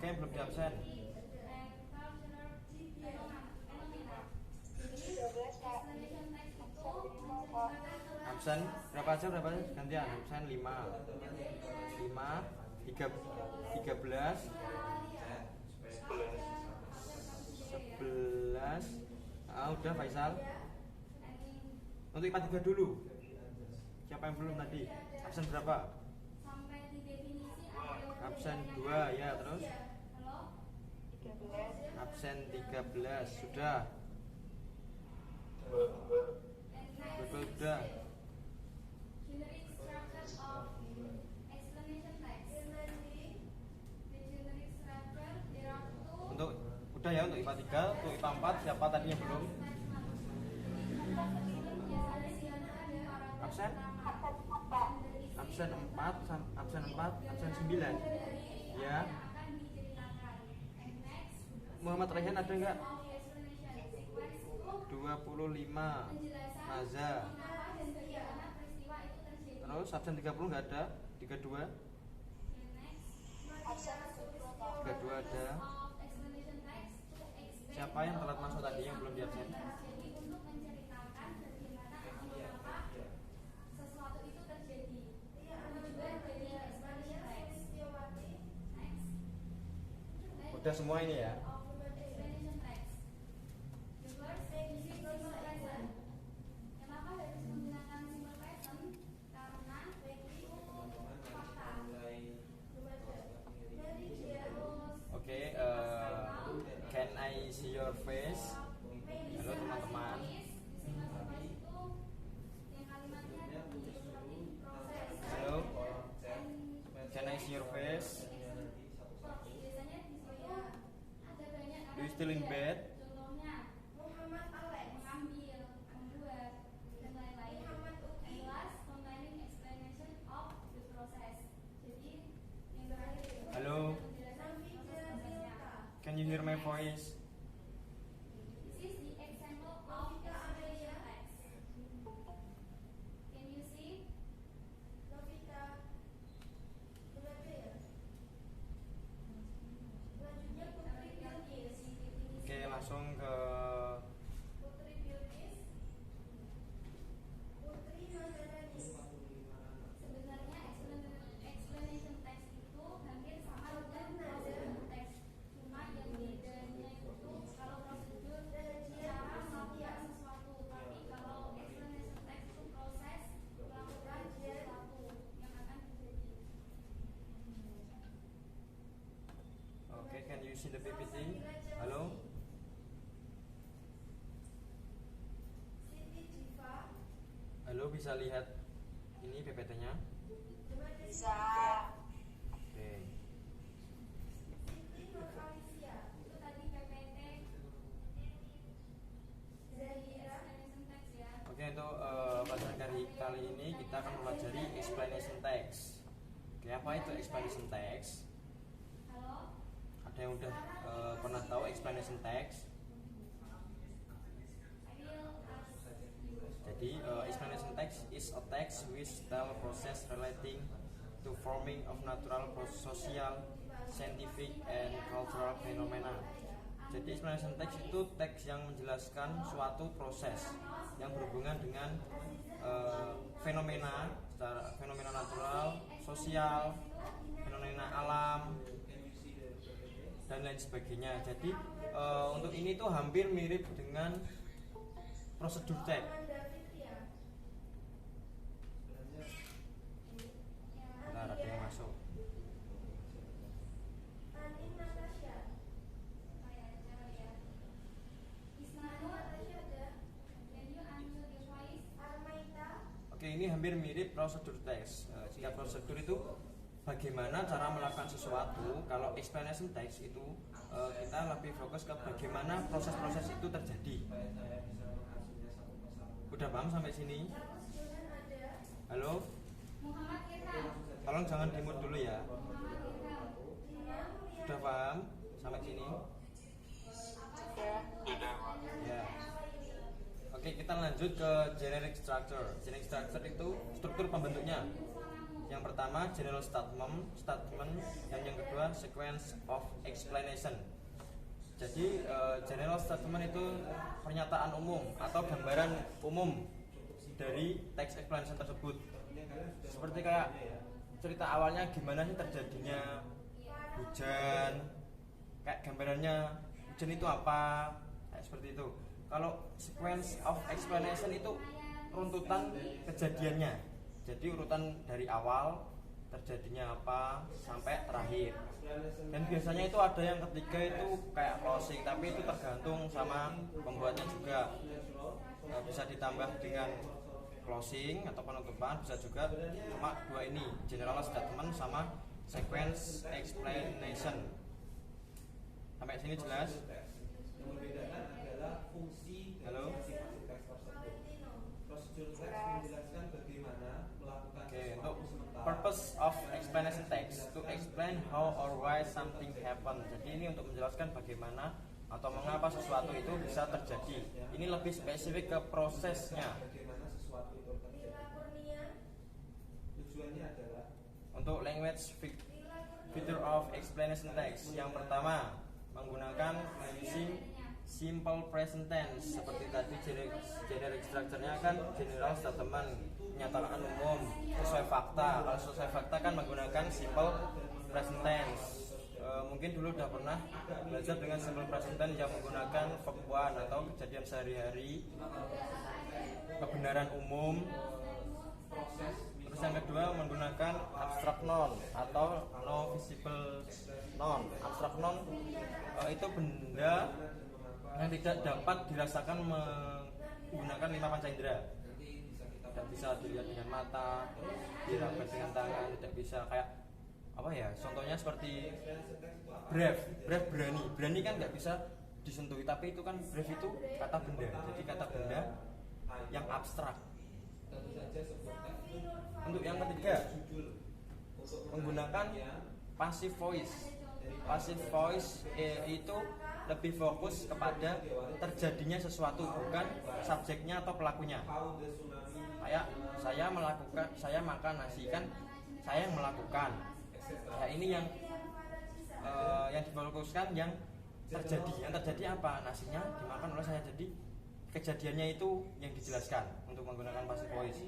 Oke, belum di absen. Absen berapa aja, berapa aja? Gantian, absen 5 13 11. Udah Faisal. Untuk IPA 3 dulu. Siapa yang belum tadi? Absen berapa? Absen 2 ya, terus? Absen 13 sudah. Betul sudah. Untuk udah ya, untuk IPA 3, untuk IPA 4 siapa tadi yang belum? Absen? Absen 4, absen 9. Ya. Muhammad Rehan ada enggak? 25. Naza. Terus absen 30 enggak ada? 32. 32 ada. Siapa yang telat masuk tadi yang belum di absen? Udah semua ini ya. Oke, can I see your face? Halo teman-teman. Halo, can I see your face? Do you still in bed? Halo, can you hear my voice? Oke, langsung ke sebenarnya explanation text itu hampir sama dengan prosedur teks, cuma yang bedanya itu kalau prosedur cara melakukan sesuatu, tapi kalau explanation text itu proses melakukan sesuatu yang akan terjadi. Oke, can you see the PPT? Halo? Halo, bisa lihat ini PPT-nya? Bisa. Oke. Itu tadi PPT explanation text ya. Oke, untuk pelajaran kali ini kita akan mempelajari explanation text. Oke, apa itu explanation text? Halo? Ada yang udah pernah tahu explanation text? Jadi, explanation text is a text which tell process relating to forming of natural, social, scientific, and cultural phenomena. Jadi, explanation text itu teks yang menjelaskan suatu proses yang berhubungan dengan fenomena, secara fenomena natural, sosial, fenomena alam, dan lain sebagainya. Jadi, untuk ini tuh hampir mirip dengan prosedur teks. Bentar, ada yang masuk. Oke, ini hampir mirip prosedur teks. Jika prosedur itu bagaimana cara melakukan sesuatu, kalau explanation text itu kita lebih fokus ke bagaimana proses-proses itu terjadi. Udah paham sampai sini? Halo? Tolong jangan di-mute dulu ya. Sudah paham sampai sini? Ya. Oke, kita lanjut ke generic structure. Generic structure itu struktur pembentuknya. Yang pertama general statement, dan yang kedua sequence of explanation. Jadi general statement itu pernyataan umum atau gambaran umum dari teks explanation tersebut. Seperti kayak cerita awalnya gimana sih terjadinya hujan, kayak gambarannya hujan itu apa, kayak seperti itu. Kalau sequence of explanation itu runtutan kejadiannya. Jadi urutan dari awal terjadinya apa sampai terakhir. Dan biasanya itu ada yang ketiga itu kayak closing, tapi itu tergantung sama pembuatnya juga. Bisa ditambah dengan closing atau penutupan, bisa juga cuma dua ini, general statement sama sequence explanation. Sampai sini jelas? Halo? Untuk purpose of explanation text, to explain how or why something happen. Jadi ini untuk menjelaskan bagaimana atau mengapa sesuatu itu bisa terjadi. Ini lebih spesifik ke prosesnya. Untuk language feature of explanation text, yang pertama menggunakan using simple present tense. Seperti tadi generic structure-nya kan general statement, menyatakan umum, sesuai fakta. Kalau sesuai fakta kan menggunakan simple present tense. Mungkin dulu udah pernah belajar dengan simple present tense yang menggunakan verb one atau kejadian sehari-hari, kebenaran umum. Terus yang kedua menggunakan abstract noun atau no visible noun. Abstract noun itu benda yang tidak dapat dirasakan menggunakan 5 panca indera. Tidak bisa dilihat dengan mata, diraba dengan tangan, tidak bisa kayak apa ya? Contohnya seperti brave berani kan nggak bisa disentuh, tapi itu kan brave itu kata benda. Jadi kata benda yang abstrak. Untuk yang ketiga menggunakan passive voice. Passive voice itu lebih fokus kepada terjadinya sesuatu, bukan subjeknya atau pelakunya. Kayak saya makan nasi, kan saya yang melakukan. Ya ini yang difokuskan yang terjadi. Yang terjadi apa? Nasinya dimakan oleh saya. Jadi kejadiannya itu yang dijelaskan untuk menggunakan passive voice.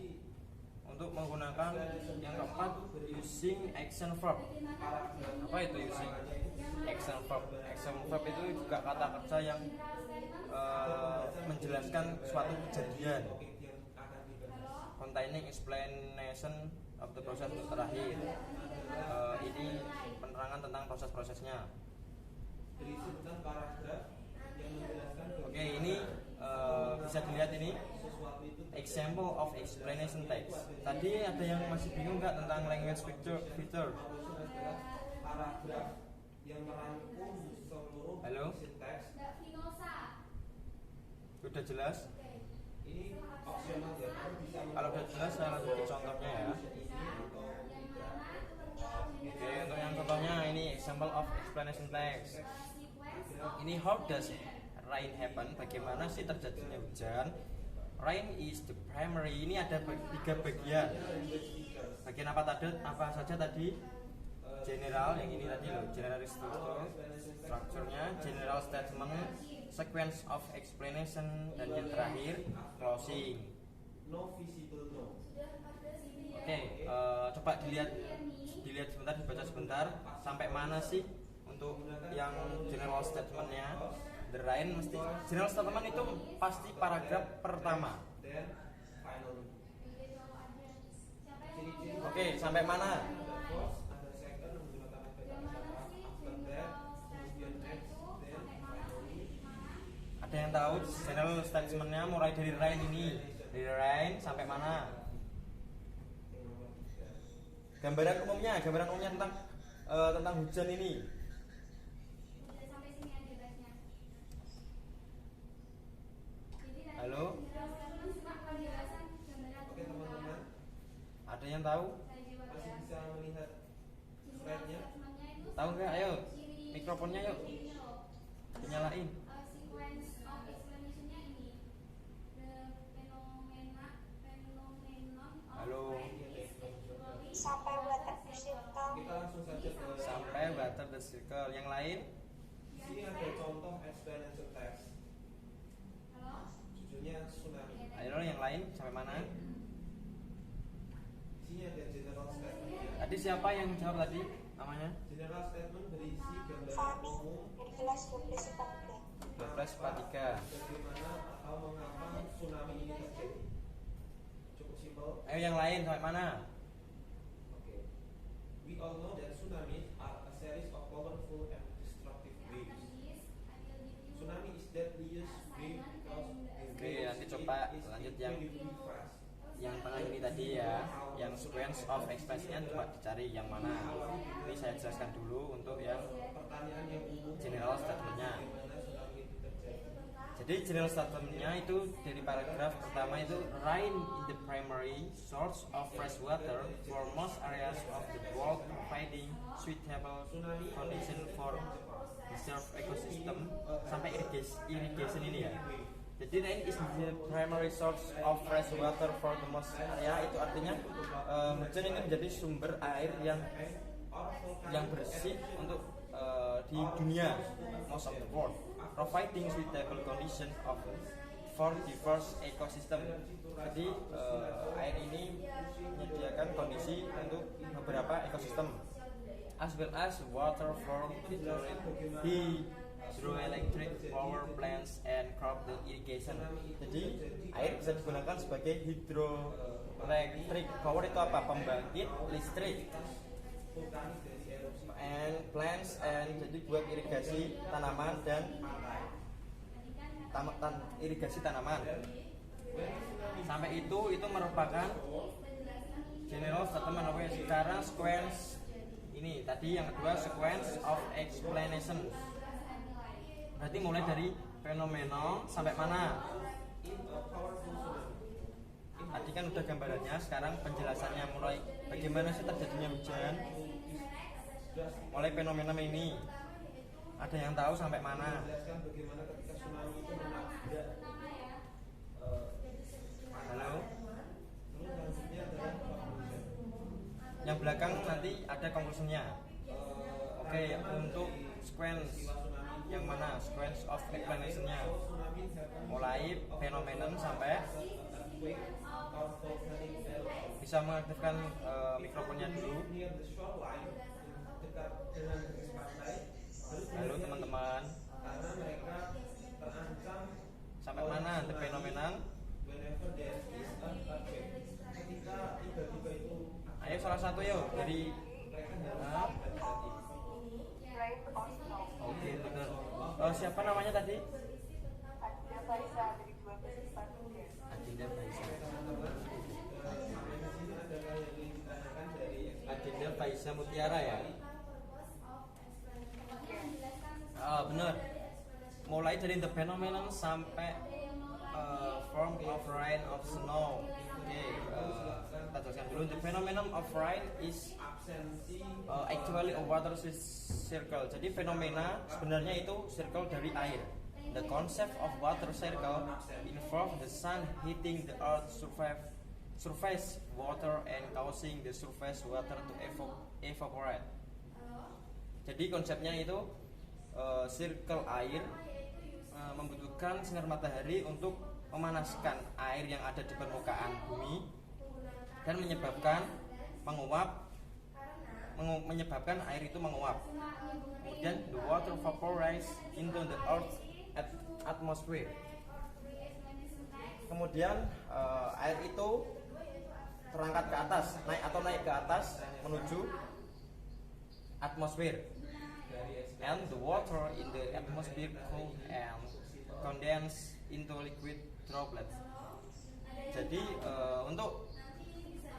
Untuk menggunakan yang keempat using action verb. Apa itu using action verb? Action verb itu juga kata kerja yang menjelaskan suatu kejadian, containing explanation of the process untuk terakhir. Ini penerangan tentang proses-prosesnya. Oke, ini bisa dilihat ini example of explanation text. Tadi ada yang masih bingung nggak tentang language feature? Halo? Sudah jelas? Kalau sudah jelas saya lanjut ke contohnya ya. Oke, untuk yang contohnya ini example of explanation text. Ini how does rain happen? Bagaimana sih terjadinya hujan? Rain is the primary. Ini ada 3 bagian. Bagian apa tadi? Apa saja tadi? General, yang ini tadi loh, general structure-nya, general statement, sequence of explanation, dan yang terakhir closing. Oke, coba dilihat sebentar, dibaca sebentar. Sampai mana sih untuk yang general statement-nya? The rain mesti general statement itu pasti paragraf pertama. Oke, sampai mana? Ada yang tahu general statement-nya mulai dari rain ini? Dari rain sampai mana? Gambaran umumnya tentang hujan ini. Halo? Oke teman-teman, ada yang tahu? Masih bisa melihat slide-nya? Tahu nggak? Ayo, mikrofonnya yuk dinyalain. Halo? Sampai Ayo yang lain sampai mana? Isinya ada general statement. Tadi siapa yang jawab tadi namanya? General statement berisi gambaran Fahmi, umum kelas 12 12 3. bagaimana atau mengapa tsunami ini terjadi. Cukup simpel. Ayo yang lain sampai mana? Oke. We all know that tsunamis are a series of powerful and destructive waves. Tsunami is deadliest wave because Oke, nanti coba lanjut yang tengah ini tadi ya, yang sequence of expression-nya coba dicari yang mana. Ini saya jelaskan dulu untuk yang pertanyaan yang umum general statement-nya. bagaimana tsunami itu terjadi. Jadi general statement-nya itu dari paragraf pertama itu rain in the primary source of fresh water for most areas of the world providing suitable condition for reserve ecosystem sampai irrigation ini ya. Jadi rain is the primary source of fresh water for the most area, itu artinya hujan ini menjadi sumber air yang bersih untuk di dunia, most of the world, providing suitable condition of for diverse ecosystem. Jadi air ini menyediakan kondisi untuk beberapa ekosistem, as well as water for hydroelectric power plants and crop irrigation. Jadi air bisa digunakan sebagai hydroelectric power, itu apa? Pembangkit listrik, and plants, and jadi buat irigasi tanaman dan irigasi tanaman. Sampai itu merupakan general statement. Oke, sekarang sequence ini tadi yang kedua, sequence of explanation. Berarti mulai dari fenomena sampai mana? Tadi kan udah gambarannya, sekarang penjelasannya mulai bagaimana sih terjadinya hujan. Mulai fenomena ini. Ada yang tahu sampai mana? Menjelaskan bagaimana ketika tsunami itu menabrak. Halo? Terus selanjutnya adalah conclusion. Yang belakang nanti ada konklusinya. Oke, untuk sequence yang mana? Sequence of explanation-nya. Mulai phenomenon sampai bisa mengaktifkan mikrofonnya dulu. Halo teman-teman. Karena mereka terancam Sampai mana the phenomenon? whenever there is an earthquake. Ketika tiba-tiba itu Ayo salah satu yuk dari mereka harus Rain or snow. Oke, benar. Siapa namanya tadi? Ada Farisa dari 12 ya. Adinda Faisa. adalah yang ditanyakan dari Adinda Faisa Mutiara ya. Benar. Mulai dari the phenomenon sampai form of rain of snow. Oke, kita jelaskan dulu. The phenomenon of rain is absensi actually a water circle. Jadi fenomena sebenarnya itu circle dari air. The concept of water circle involves the sun hitting the earth surface water and causing the surface water to evaporate. Jadi konsepnya itu circle air membutuhkan sinar matahari untuk memanaskan air yang ada di permukaan bumi dan menyebabkan air itu menguap. Kemudian the water vaporizes into the earth atmosphere. Kemudian air itu terangkat ke atas, naik ke atas menuju atmosfer. And the water in the atmosphere cool and condense into liquid droplets. Jadi untuk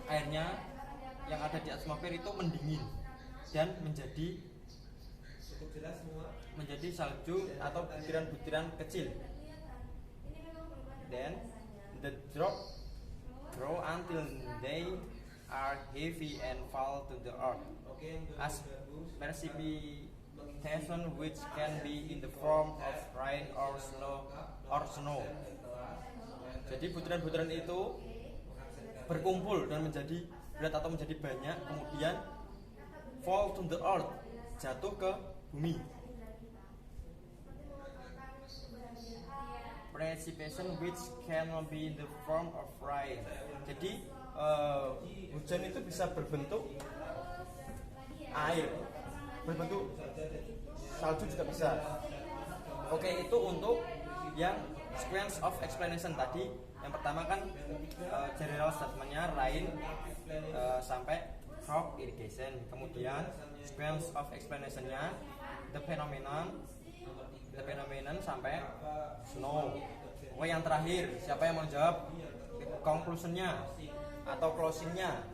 airnya yang ada di atmosfer itu mendingin dan menjadi cukup jelas semua. Menjadi salju atau butiran-butiran kecil. Then the drop grow until they are heavy and fall to the earth Oke, yang as bagus. precipitation, which can be in the form of rain or snow. Jadi butiran-butiran itu berkumpul dan menjadi berat atau menjadi banyak, kemudian fall to the earth, jatuh ke bumi. precipitation which can be in the form of rain. Jadi hujan itu bisa berbentuk air, berbentuk salju juga bisa. Oke, itu untuk yang sequence of explanation tadi. Yang pertama kan general statementnya rain sampai crop irrigation. Kemudian sequence of explanationnya the phenomenon sampai snow. Oke, yang terakhir siapa yang mau jawab conclusionnya atau closingnya?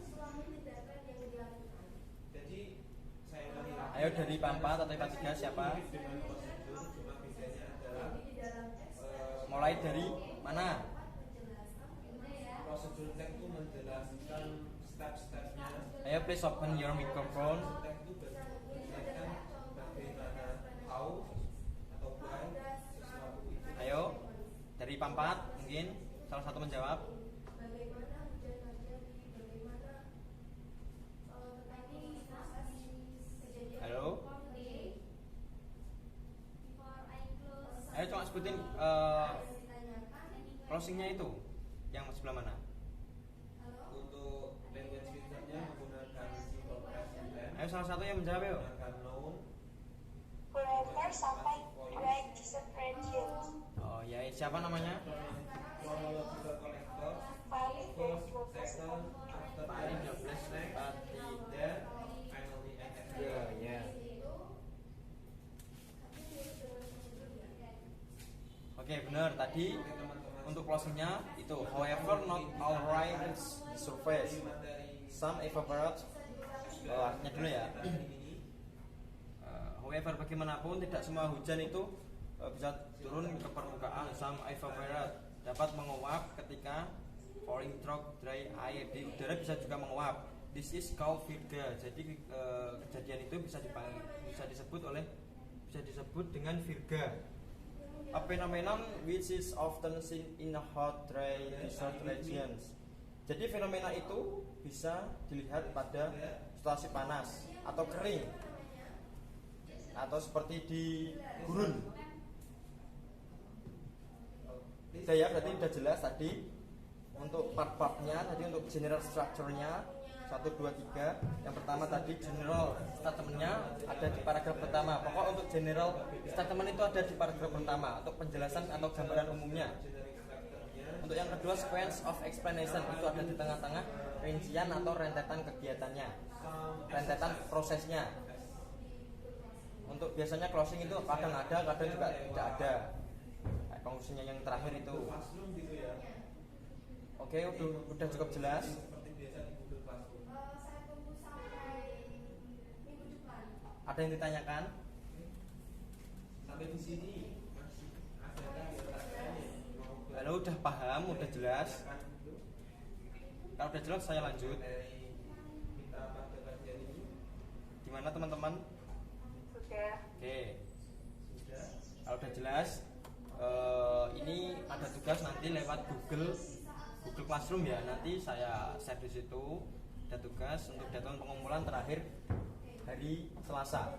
Ayo dari IPA 4 atau IPA 3 siapa? Mulai dari mana? Prosedur teks itu menjelaskan step-stepnya. Ayo please open your microphone. Teks itu menjelaskan bagaimana how atau why sesuatu itu. Ayo dari IPA 4 mungkin salah satu menjawab. Halo. Ayo coba sebutin closingnya itu yang sebelah mana? Untuk language filternya menggunakan simple present tense. Ayo salah satu yang menjawab yuk. Menggunakan noun. Whoever sampai right disappearance. Oh ya, siapa namanya? Chronological connector. Paling dari First, 12 second, after Paling that, 12, next, then, finally, and etc. Ya. Oke, benar tadi. Oke, teman-teman. Untuk closingnya itu, however not all rain reaches the surface. Some evaporate. Artinya dulu ya. However, bagaimanapun tidak semua hujan itu bisa turun ke permukaan. Some evaporate, dapat menguap ketika falling through dry air. Di udara bisa juga menguap. This is called virga. Jadi kejadian itu bisa disebut dengan virga. A phenomenon which is often seen in hot, dry, desert regions. Jadi fenomena itu bisa dilihat pada situasi panas atau kering, atau seperti di gurun. Udah ya, berarti udah jelas tadi untuk part-partnya. Tadi untuk general structure-nya 1, 2, 3. Yang pertama tadi general statement-nya ada di paragraf pertama. Pokok untuk general statement itu ada di paragraf pertama untuk penjelasan atau gambaran umumnya. Untuk yang kedua sequence of explanation itu ada di tengah-tengah rincian atau rentetan kegiatannya, rentetan prosesnya. Untuk biasanya closing itu kadang ada, kadang juga tidak ada. Konklusinya yang terakhir itu. Oke, udah cukup jelas. Ada yang ditanyakan? Sampai di sini masih ada yang mau Halo, udah paham, udah jelas. Kalau udah jelas saya lanjut. dari kita pada kajian ini Gimana teman-teman? sudah. Oke, sudah. kalau udah jelas, ini ada tugas nanti lewat Google Classroom ya. Nanti saya share di situ. Ada tugas untuk deadline pengumpulan terakhir hari Selasa.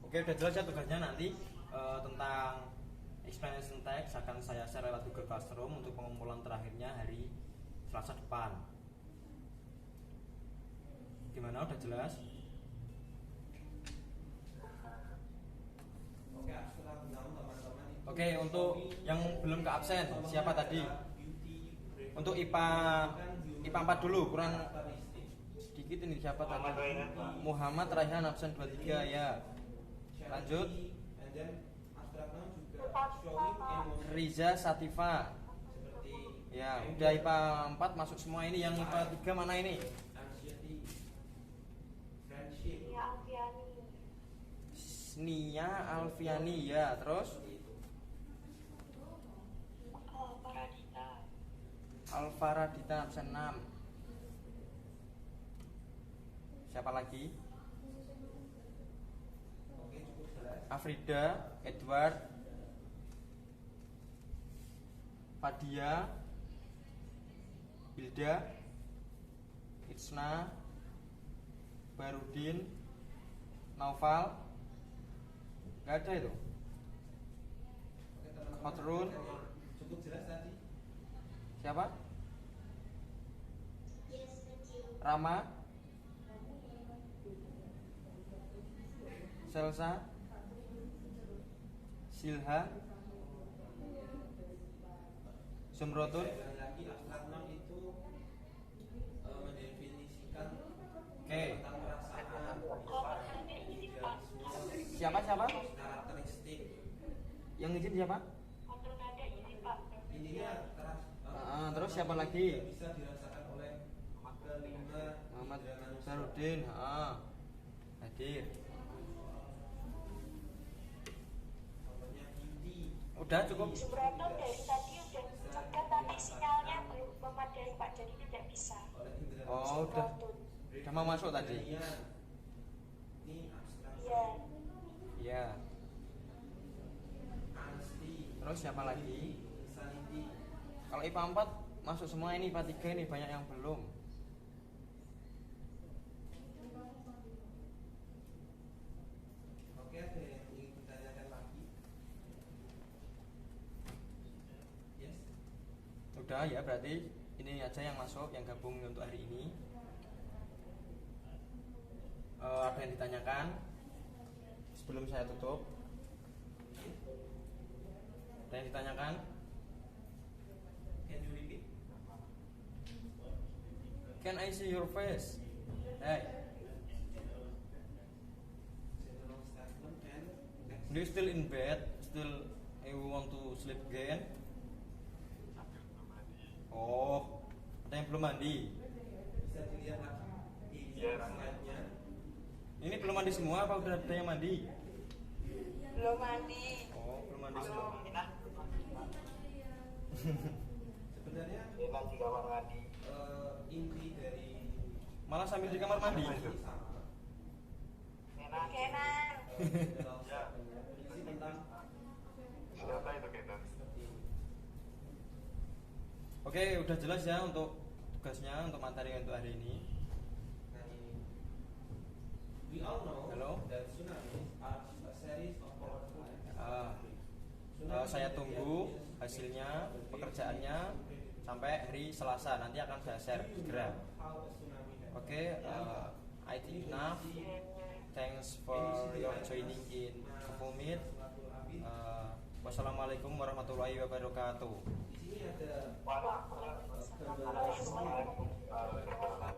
Oke, udah jelas ya tugasnya nanti tentang explanation text akan saya share lewat Google Classroom untuk pengumpulan terakhirnya hari Selasa depan. Gimana, udah jelas? Oke, setelah tahu teman-teman itu. Oke, untuk yang belum ke absen siapa tadi? Untuk IPA 4 dulu, kurang sedikit ini siapa tadi? Muhammad Raihan absen 23 ya. Lanjut. And then abstract noun juga showing emotion Riza Sativa. seperti Ya, udah IPA 4 masuk semua ini. Yang IPA 3 mana ini? anxiety, friendship, Ya Alfiani. Nia Alfiani ya. Terus Paradita. Alfaradita absen 6. Siapa lagi? Oke, cukup jelas. Afrida, Edward, Fadia, Hilda, Itsna, Barudin, Naufal. Gak ada itu. Oke, teman-teman, Khotrun. cukup jelas tadi. Siapa? Rama, Selsa, Silha, Sumrotun. Saya ulangi lagi, abstrak noun itu mendefinisikan Oke. tentang perasaan, idealisme, Siapa? karakteristik. Yang izin siapa? Intinya Terus siapa lagi? bisa dirasakan oleh kelima Muhammad indera manusia. Sarudin. Hadir. Contohnya beauty. Udah cukup. Subrata dari tadi udah cegat tapi sinyalnya belum memadai Pak, jadi tidak bisa. Oleh indera Oh, udah. Udah mau masuk tadi. Ini abstrak. Iya. Iya. Honesty. Terus siapa lagi? Insanity. Kalau IPA 4 masuk semua, ini IPA 3 ini banyak yang belum. Oke, ada yang ingin ditanyakan lagi? Yes. Udah ya, berarti ini aja yang masuk, yang gabung untuk hari ini. Ada yang ditanyakan sebelum saya tutup? Ada yang ditanyakan? Can you repeat? Can I see your face? Hey, General statement and next. do you still in bed? Still you want to sleep again? Oh, ada yang belum mandi. Bisa dilihat lagi di slide-nya. Ini belum mandi semua apa udah ada yang mandi? Belum mandi. Oh, belum mandi semua. Sebenarnya inti dari Malah sambil di kamar mandi. ini sama. Kenan. General statement-nya berisi tentang seperti ini. Oke, udah jelas ya untuk tugasnya, untuk materi untuk hari ini. Nah, ini. We all know Halo? that tsunamis are a series of powerful Saya tunggu hasilnya, pekerjaannya sampai hari Selasa. Nanti akan saya share segera. Oke, I think enough. Thanks for your joining in Google Meet. Wassalamualaikum warahmatullahi wabarakatuh. Di sini ada Waalaikumsalam.